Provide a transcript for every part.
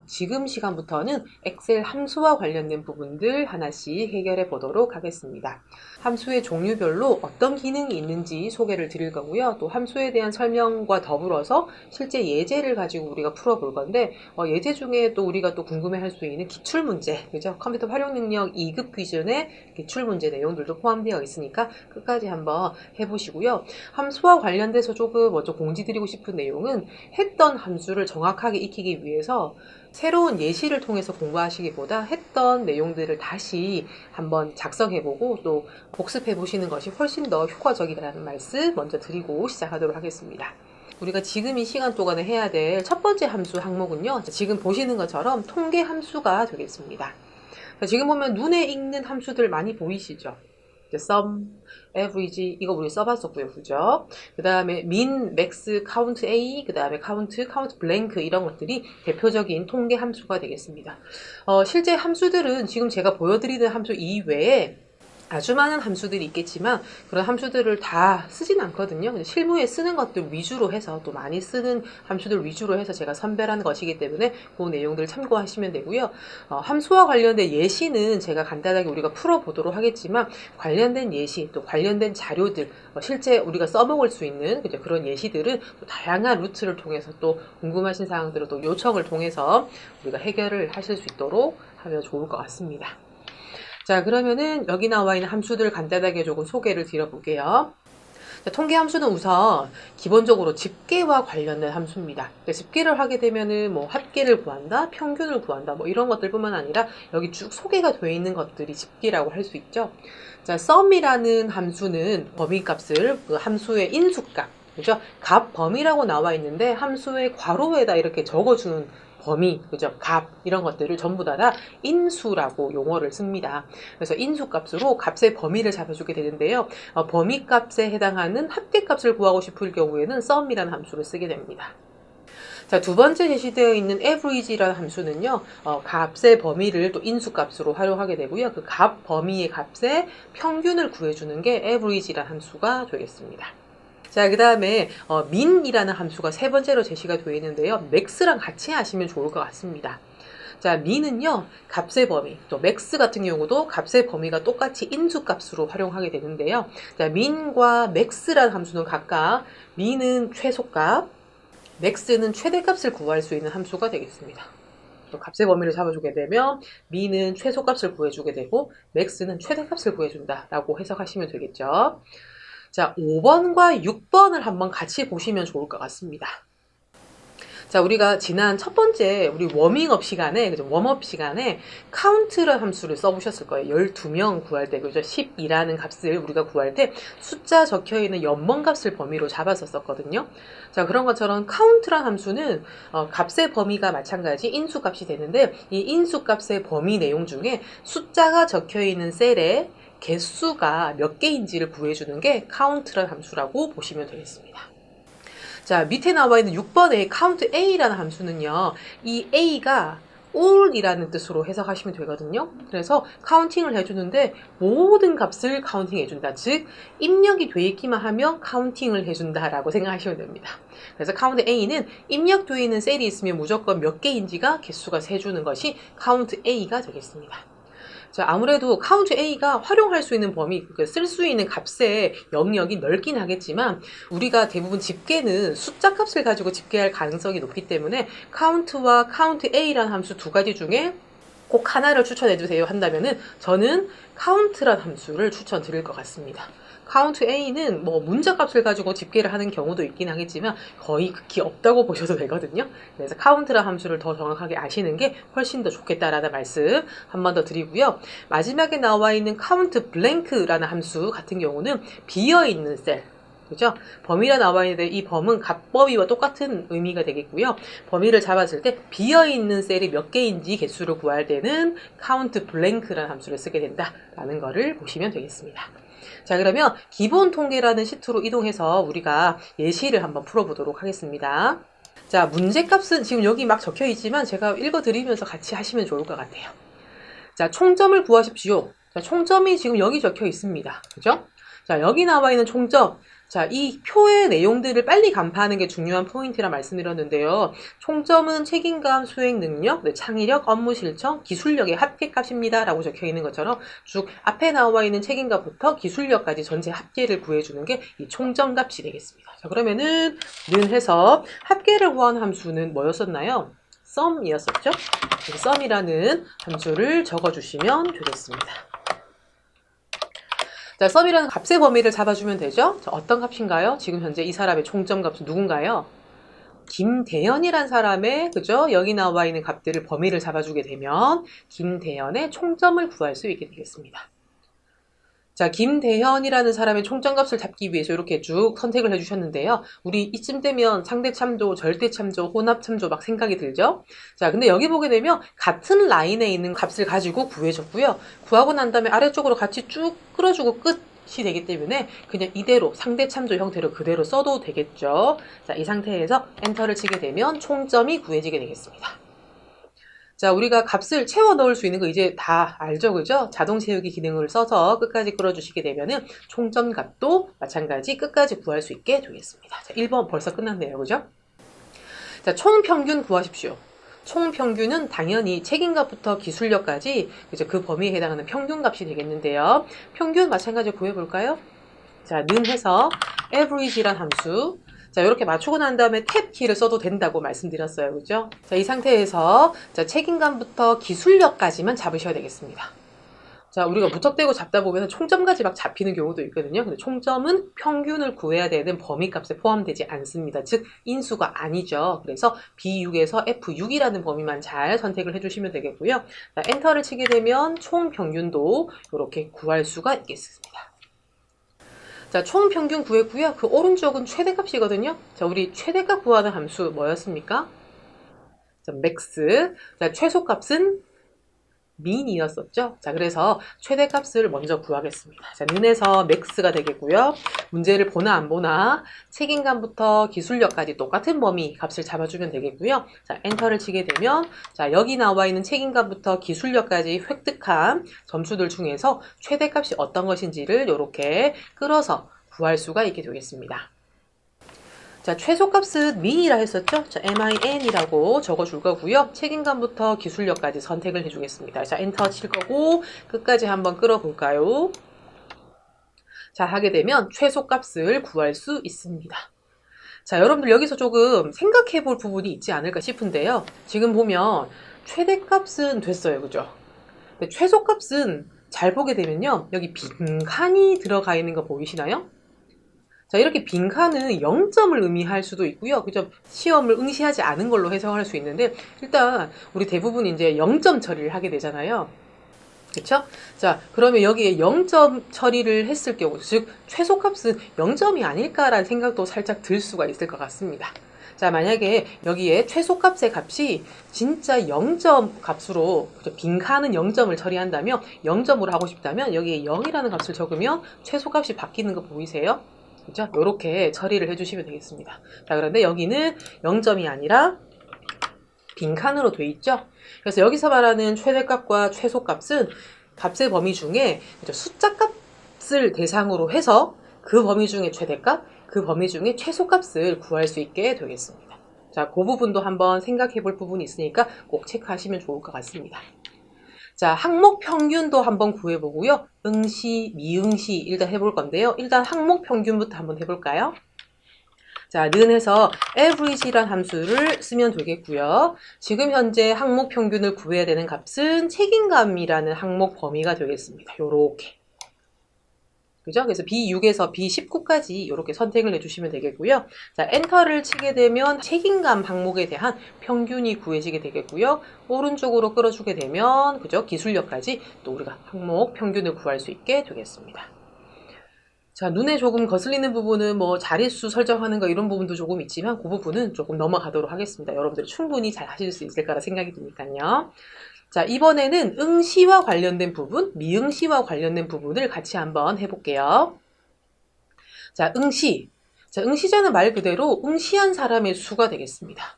지금 시간부터는 엑셀 함수와 관련된 부분들 하나씩 해결해 보도록 하겠습니다. 함수의 종류별로 어떤 기능이 있는지 소개를 드릴 거고요. 또 함수에 대한 설명과 더불어서 실제 예제를 가지고 우리가 풀어볼 건데 예제 중에 또 우리가 또 궁금해할 수 있는 기출문제, 그죠? 컴퓨터 활용 능력 2급 기준의 기출문제 내용들도 포함되어 있으니까 끝까지 한번 해보시고요. 함수와 관련돼서 조금 먼저 공지드리고 싶은 내용은 했던 함수를 정확하게 익히기 위해서 새로운 예시를 통해서 공부하시기보다 했던 내용들을 다시 한번 작성해보고 또 복습해보시는 것이 훨씬 더 효과적이라는 말씀 먼저 드리고 시작하도록 하겠습니다. 우리가 지금 이 시간 동안에 해야 될 첫 번째 함수 항목은요. 지금 보시는 것처럼 통계 함수가 되겠습니다. 지금 보면 눈에 익는 함수들 많이 보이시죠? sum, average 이거 우리 써봤었고요, 그죠? 그 다음에 min, max, count a, 그 다음에 count blank 이런 것들이 대표적인 통계 함수가 되겠습니다. 실제 함수들은 지금 제가 보여드리는 함수 이외에 아주 많은 함수들이 있겠지만 그런 함수들을 다 쓰진 않거든요. 실무에 쓰는 것들 위주로 해서 또 많이 쓰는 함수들 위주로 해서 제가 선별한 것이기 때문에 그 내용들을 참고하시면 되고요. 함수와 관련된 예시는 제가 간단하게 우리가 풀어보도록 하겠지만 관련된 예시 또 관련된 자료들 실제 우리가 써먹을 수 있는 그런 예시들은 또 다양한 루트를 통해서 또 궁금하신 사항들을 또 요청을 통해서 우리가 해결을 하실 수 있도록 하면 좋을 것 같습니다. 자, 그러면은 여기 나와 있는 함수들 간단하게 조금 소개를 드려볼게요. 자, 통계 함수는 우선 기본적으로 집계와 관련된 함수입니다. 집계를 하게 되면은 뭐 합계를 구한다, 평균을 구한다, 뭐 이런 것들뿐만 아니라 여기 쭉 소개가 되어 있는 것들이 집계라고 할 수 있죠. 자, sum이라는 함수는 범위값을 그 함수의 인수값, 그죠? 값 범위라고 나와 있는데 함수의 괄호에다 이렇게 적어주는 범위, 그죠? 값, 이런 것들을 전부 다 인수라고 용어를 씁니다. 그래서 인수값으로 값의 범위를 잡아주게 되는데요. 범위값에 해당하는 합계값을 구하고 싶을 경우에는 sum이라는 함수를 쓰게 됩니다. 자, 두 번째 제시되어 있는 average라는 함수는요, 값의 범위를 또 인수값으로 활용하게 되고요. 그 값 범위의 값의 평균을 구해주는 게 average라는 함수가 되겠습니다. 자, 그 다음에 min이라는 함수가 세 번째로 제시가 되어 있는데요. max랑 같이 하시면 좋을 것 같습니다. 자, min은요, 값의 범위, 또 max 같은 경우도 값의 범위가 똑같이 인수값으로 활용하게 되는데요. 자, min과 max라는 함수는 각각 min은 최소값, max는 최대값을 구할 수 있는 함수가 되겠습니다. 또 값의 범위를 잡아주게 되면 min은 최소값을 구해주게 되고 max는 최대값을 구해준다라고 해석하시면 되겠죠. 자, 5번과 6번을 한번 같이 보시면 좋을 것 같습니다. 자, 우리가 지난 첫 번째 우리 워밍업 시간에, 그죠? 웜업 시간에 count라는 함수를 써보셨을 거예요. 12명 구할 때, 그죠? 12라는 값을 우리가 구할 때 숫자 적혀 있는 연번 값을 범위로 잡았었거든요. 자, 그런 것처럼 count라는 함수는 값의 범위가 마찬가지 인수값이 되는데 이 인수값의 범위 내용 중에 숫자가 적혀 있는 셀에 개수가 몇 개인지를 구해주는 게 count라는 함수라고 보시면 되겠습니다. 자, 밑에 나와 있는 6번의 count a라는 함수는요, 이 a가 all이라는 뜻으로 해석하시면 되거든요. 그래서 카운팅을 해주는데 모든 값을 카운팅 해준다. 즉 입력이 돼 있기만 하면 카운팅을 해준다라고 생각하시면 됩니다. 그래서 count a는 입력되어 있는 셀이 있으면 무조건 몇 개인지가 개수가 세주는 것이 count a가 되겠습니다. 자, 아무래도 count a가 활용할 수 있는 범위, 쓸 수 있는 값의 영역이 넓긴 하겠지만 우리가 대부분 집계는 숫자 값을 가지고 집계할 가능성이 높기 때문에 count와 count a라는 함수 두 가지 중에 꼭 하나를 추천해 주세요 한다면은 저는 count라는 함수를 추천드릴 것 같습니다. count a는 뭐 문자값을 가지고 집계를 하는 경우도 있긴 하겠지만 거의 극히 없다고 보셔도 되거든요. 그래서 count라는 함수를 더 정확하게 아시는 게 훨씬 더 좋겠다라는 말씀 한 번 더 드리고요. 마지막에 나와 있는 count blank라는 함수 같은 경우는 비어있는 셀, 그죠? 범위가 나와 있는데 이 범은 값범위와 똑같은 의미가 되겠고요. 범위를 잡았을 때 비어있는 셀이 몇 개인지 개수를 구할 때는 count blank라는 함수를 쓰게 된다라는 거를 보시면 되겠습니다. 자, 그러면 기본 통계라는 시트로 이동해서 우리가 예시를 한번 풀어보도록 하겠습니다. 자, 문제값은 지금 여기 막 적혀 있지만 제가 읽어드리면서 같이 하시면 좋을 것 같아요. 자, 총점을 구하십시오. 자, 총점이 지금 여기 적혀 있습니다. 그죠? 자, 여기 나와 있는 총점. 자, 이 표의 내용들을 빨리 간파하는 게 중요한 포인트라 말씀드렸는데요. 총점은 책임감, 수행 능력, 창의력, 업무 실천, 기술력의 합계값입니다. 라고 적혀 있는 것처럼 쭉 앞에 나와 있는 책임감부터 기술력까지 전체 합계를 구해주는 게 이 총점값이 되겠습니다. 자, 그러면은 는 해서 합계를 구한 함수는 뭐였었나요? sum이었었죠? sum이라는 함수를 적어주시면 되겠습니다. 자, sum이라는 값의 범위를 잡아주면 되죠? 자, 어떤 값인가요? 지금 현재 이 사람의 총점값은 누군가요? 김대현이란 사람의, 그죠? 여기 나와 있는 값들을 범위를 잡아주게 되면 김대현의 총점을 구할 수 있게 되겠습니다. 자, 김대현이라는 사람의 총점값을 잡기 위해서 이렇게 쭉 선택을 해주셨는데요. 우리 이쯤 되면 상대참조, 절대참조, 혼합참조 막 생각이 들죠? 자, 근데 여기 보게 되면 같은 라인에 있는 값을 가지고 구해줬고요. 구하고 난 다음에 아래쪽으로 같이 쭉 끌어주고 끝이 되기 때문에 그냥 이대로 상대참조 형태로 그대로 써도 되겠죠. 자, 이 상태에서 엔터를 치게 되면 총점이 구해지게 되겠습니다. 자, 우리가 값을 채워 넣을 수 있는 거 이제 다 알죠, 그죠? 자동 채우기 기능을 써서 끝까지 끌어주시게 되면은 총점 값도 마찬가지 끝까지 구할 수 있게 되겠습니다. 자, 1번 벌써 끝났네요, 그죠? 자, 총평균 구하십시오. 총평균은 당연히 책임값부터 기술력까지 그죠? 그 범위에 해당하는 평균값이 되겠는데요. 평균 마찬가지로 구해볼까요? 자, 는 해서 average란 함수. 자, 이렇게 맞추고 난 다음에 탭 키를 써도 된다고 말씀드렸어요. 그죠? 자, 이 상태에서 자, 책임감부터 기술력까지만 잡으셔야 되겠습니다. 자, 우리가 무턱대고 잡다 보면 총점까지 막 잡히는 경우도 있거든요. 근데 총점은 평균을 구해야 되는 범위값에 포함되지 않습니다. 즉, 인수가 아니죠. 그래서 B6에서 F6이라는 범위만 잘 선택을 해주시면 되겠고요. 자, 엔터를 치게 되면 총평균도 이렇게 구할 수가 있겠습니다. 자, 총평균 구했고요. 그 오른쪽은 최대값이거든요. 자, 우리 최대값 구하는 함수 뭐였습니까? 자, max. 자, 최소값은 min이었었죠. 자, 그래서 최대값을 먼저 구하겠습니다. 자, 는에서 max가 되겠고요. 문제를 보나 안 보나 책임감부터 기술력까지 똑같은 범위 값을 잡아주면 되겠고요. 자, 엔터를 치게 되면 자, 여기 나와 있는 책임감부터 기술력까지 획득한 점수들 중에서 최대값이 어떤 것인지를 이렇게 끌어서 구할 수가 있게 되겠습니다. 자, 최소값은 min이라 했었죠? 자, min이라고 적어줄 거고요. 책임감부터 기술력까지 선택을 해주겠습니다. 자, 엔터 칠 거고 끝까지 한번 끌어볼까요? 자, 하게 되면 최소값을 구할 수 있습니다. 자, 여러분들 여기서 조금 생각해 볼 부분이 있지 않을까 싶은데요. 지금 보면 최대값은 됐어요. 그죠? 근데 최소값은 잘 보게 되면요. 여기 빈칸이 들어가 있는 거 보이시나요? 자, 이렇게 빈칸은 0점을 의미할 수도 있고요. 그죠? 시험을 응시하지 않은 걸로 해석할 수 있는데, 일단, 우리 대부분 이제 0점 처리를 하게 되잖아요. 그쵸? 자, 그러면 여기에 0점 처리를 했을 경우, 즉, 최소값은 0점이 아닐까라는 생각도 살짝 들 수가 있을 것 같습니다. 자, 만약에 여기에 최소값의 값이 진짜 0점 값으로, 빈칸은 0점을 처리한다면, 0점으로 하고 싶다면, 여기에 0이라는 값을 적으면 최소값이 바뀌는 거 보이세요? 그죠? 이렇게 처리를 해주시면 되겠습니다. 자, 그런데 여기는 0점이 아니라 빈칸으로 돼 있죠? 그래서 여기서 말하는 최대값과 최소값은 값의 범위 중에 숫자 값을 대상으로 해서 그 범위 중에 최대값, 그 범위 중에 최소값을 구할 수 있게 되겠습니다. 자, 그 부분도 한번 생각해 볼 부분이 있으니까 꼭 체크하시면 좋을 것 같습니다. 자, 항목 평균도 한번 구해보고요. 응시, 미응시 일단 해볼 건데요. 일단 항목 평균부터 한번 해볼까요? 자, 는 해서 average란 함수를 쓰면 되겠고요. 지금 현재 항목 평균을 구해야 되는 값은 책임감이라는 항목 범위가 되겠습니다. 요렇게. 그죠? 그래서 B6에서 B19까지 이렇게 선택을 해주시면 되겠고요. 자, 엔터를 치게 되면 책임감 항목에 대한 평균이 구해지게 되겠고요. 오른쪽으로 끌어주게 되면, 그죠? 기술력까지 또 우리가 항목 평균을 구할 수 있게 되겠습니다. 자, 눈에 조금 거슬리는 부분은 뭐 자릿수 설정하는 거 이런 부분도 조금 있지만 그 부분은 조금 넘어가도록 하겠습니다. 여러분들이 충분히 잘 하실 수 있을 거라 생각이 드니까요. 자, 이번에는 응시와 관련된 부분, 미응시와 관련된 부분을 같이 한번 해볼게요. 자, 응시. 자, 응시자는 말 그대로 응시한 사람의 수가 되겠습니다.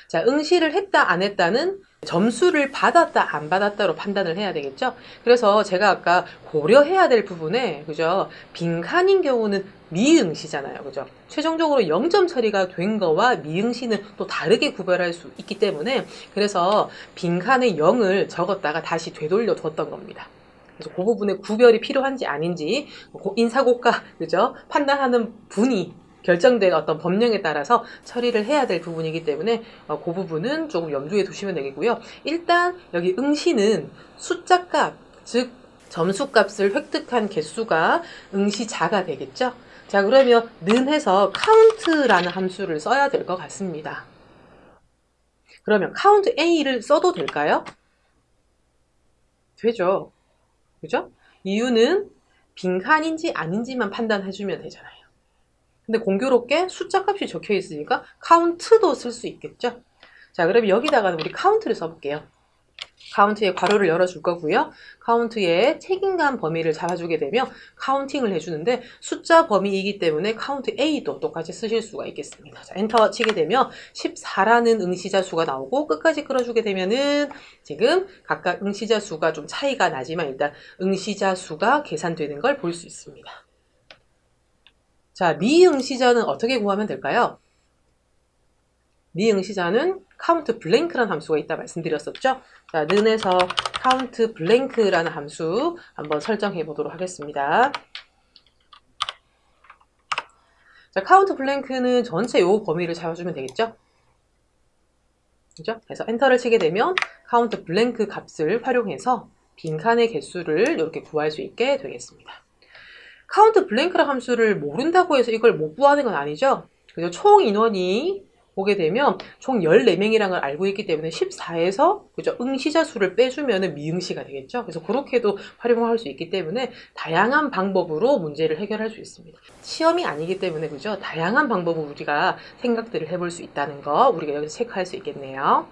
자, 응시를 했다, 안 했다는 점수를 받았다 안 받았다로 판단을 해야 되겠죠. 그래서 제가 아까 고려해야 될 부분에 그죠, 빈칸인 경우는 미응시잖아요. 그죠? 최종적으로 0점 처리가 된 거와 미응시는 또 다르게 구별할 수 있기 때문에, 그래서 빈칸에 0을 적었다가 다시 되돌려 줬던 겁니다. 그래서 그 부분에 구별이 필요한지 아닌지 인사고가 그죠, 판단하는 분이 결정된 어떤 법령에 따라서 처리를 해야 될 부분이기 때문에 그 부분은 조금 염두에 두시면 되겠고요. 일단 여기 응시는 숫자값, 즉 점수값을 획득한 개수가 응시자가 되겠죠. 자, 그러면 는 해서 count라는 함수를 써야 될 것 같습니다. 그러면 count A를 써도 될까요? 되죠. 그죠? 이유는 빈칸인지 아닌지만 판단해주면 되잖아요. 근데 공교롭게 숫자 값이 적혀 있으니까 count도 쓸 수 있겠죠? 자, 그럼 여기다가 우리 count를 써볼게요. count에 괄호를 열어줄 거고요. count의 책임감 범위를 잡아주게 되면 카운팅을 해주는데, 숫자 범위이기 때문에 count A도 똑같이 쓰실 수가 있겠습니다. 자, 엔터 치게 되면 14라는 응시자 수가 나오고, 끝까지 끌어주게 되면은 지금 각각 응시자 수가 좀 차이가 나지만 일단 응시자 수가 계산되는 걸 볼 수 있습니다. 자, 미응시자는 어떻게 구하면 될까요? 미응시자는 count blank라는 함수가 있다 말씀드렸었죠? 자, 는에서 count blank라는 함수 한번 설정해 보도록 하겠습니다. 자, count blank는 전체 요 범위를 잡아주면 되겠죠? 그죠? 그래서 엔터를 치게 되면 count blank 값을 활용해서 빈칸의 개수를 이렇게 구할 수 있게 되겠습니다. count blank라는 함수를 모른다고 해서 이걸 못 구하는 건 아니죠? 그래서 총 인원이 보게 되면 총 14명이라는 걸 알고 있기 때문에 14에서 그죠, 응시자 수를 빼주면 미응시가 되겠죠. 그래서 그렇게도 활용할 수 있기 때문에 다양한 방법으로 문제를 해결할 수 있습니다. 시험이 아니기 때문에 그죠, 다양한 방법으로 우리가 생각들을 해볼 수 있다는 거 우리가 여기서 체크할 수 있겠네요.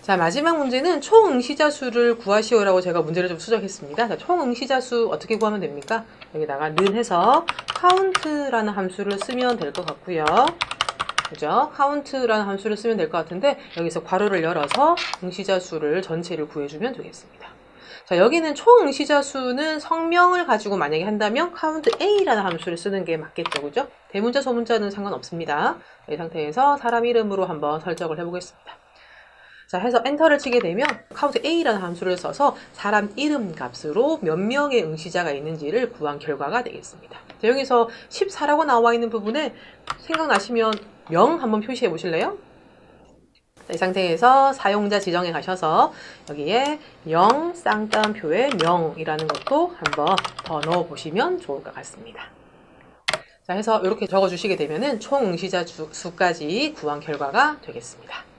자, 마지막 문제는 총 응시자 수를 구하시오라고 제가 문제를 좀 수정했습니다. 자, 총 응시자 수 어떻게 구하면 됩니까? 여기다가 는 해서 count라는 함수를 쓰면 될 것 같고요. 그죠? count라는 함수를 쓰면 될 것 같은데, 여기서 괄호를 열어서 응시자 수를 전체를 구해주면 되겠습니다. 자, 여기는 총 응시자 수는 성명을 가지고 만약에 한다면 count A라는 함수를 쓰는 게 맞겠죠. 그죠? 대문자, 소문자는 상관없습니다. 이 상태에서 사람 이름으로 한번 설정을 해보겠습니다. 자, 해서 엔터를 치게 되면 count A라는 함수를 써서 사람 이름 값으로 몇 명의 응시자가 있는지를 구한 결과가 되겠습니다. 자, 여기서 14라고 나와 있는 부분에 생각나시면 명 한번 표시해 보실래요? 자, 이 상태에서 사용자 지정에 가셔서 여기에 0 쌍따옴표에 명이라는 것도 한번 더 넣어 보시면 좋을 것 같습니다. 자, 해서 이렇게 적어 주시게 되면은 총 응시자 수까지 구한 결과가 되겠습니다.